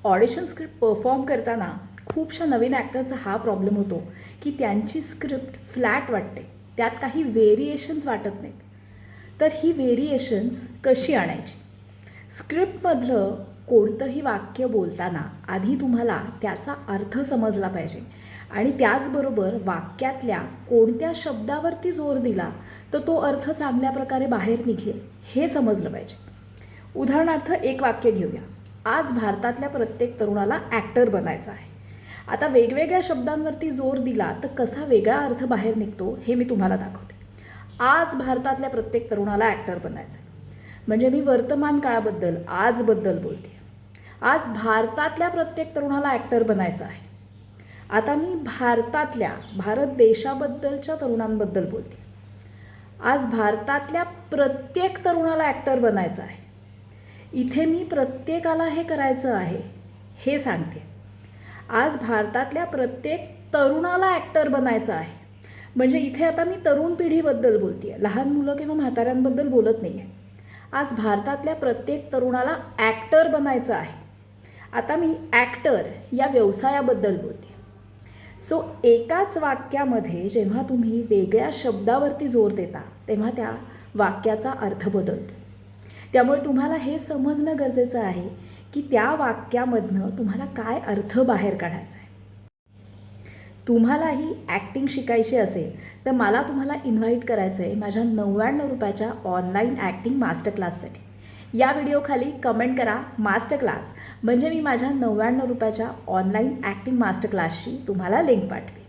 Audition script perform करताना खूपशा नवीन ॲक्टरचा हा problem होतो की त्यांची स्क्रिप्ट फ्लॅट वाटते, त्यात काही व्हेरिएशन्स वाटत नाहीत. तर ही व्हेरिएशन्स कशी आणायची? स्क्रिप्टमधलं कोणतंही वाक्य बोलताना आधी तुम्हाला त्याचा अर्थ समजला पाहिजे आणि त्याचबरोबर वाक्यातल्या कोणत्या शब्दावरती जोर दिला तर तो अर्थ चांगल्या प्रकारे बाहेर निघेल हे समजलं पाहिजे. उदाहरणार्थ एक वाक्य घेऊया. आज भारतातल्या प्रत्येक तरुणाला ॲक्टर बनायचं आहे. आता वेगवेगळ्या शब्दांवरती जोर दिला तर कसा वेगळा अर्थ बाहेर निघतो हे मी तुम्हाला दाखवते. आज भारतातल्या प्रत्येक तरुणाला ॲक्टर बनायचं आहे म्हणजे मी वर्तमान काळाबद्दल आजबद्दल बोलते. आज भारतातल्या प्रत्येक तरुणाला ॲक्टर बनायचं आहे. आता मी भारत देशाबद्दलच्या तरुणांबद्दल बोलते. आज भारतातल्या प्रत्येक तरुणाला ॲक्टर बनायचं आहे. इथे मी प्रत्येकाला हे करायचं आहे हे सांगते. आज भारतातल्या प्रत्येक तरुणाला ॲक्टर बनायचं आहे म्हणजे इथे आता मी तरुण पिढीबद्दल बोलते आहे, लहान मुलं किंवा म्हाताऱ्यांबद्दल बोलत नाही आहे. आज भारतातल्या प्रत्येक तरुणाला ॲक्टर बनायचं आहे. आता मी ॲक्टर या व्यवसायाबद्दल बोलते. सो एकाच वाक्यामध्ये जेव्हा तुम्ही वेगळ्या शब्दावरती जोर देता तेव्हा त्या वाक्याचा अर्थ बदलतो. त्यामुळे तुम्हाला हे समजणं गरजेचं आहे की त्या वाक्यामधनं तुम्हाला काय अर्थ बाहेर काढायचा आहे. तुम्हालाही ॲक्टिंग शिकायची असेल तर मला तुम्हाला इन्व्हाइट करायचं आहे माझ्या 99 रुपयाच्या ऑनलाईन ॲक्टिंग मास्टर क्लाससाठी. या व्हिडिओखाली कमेंट करा मास्टर क्लास म्हणजे मी माझ्या 99 रुपयाच्या ऑनलाईन ॲक्टिंग मास्टर क्लासची तुम्हाला लिंक पाठवेन.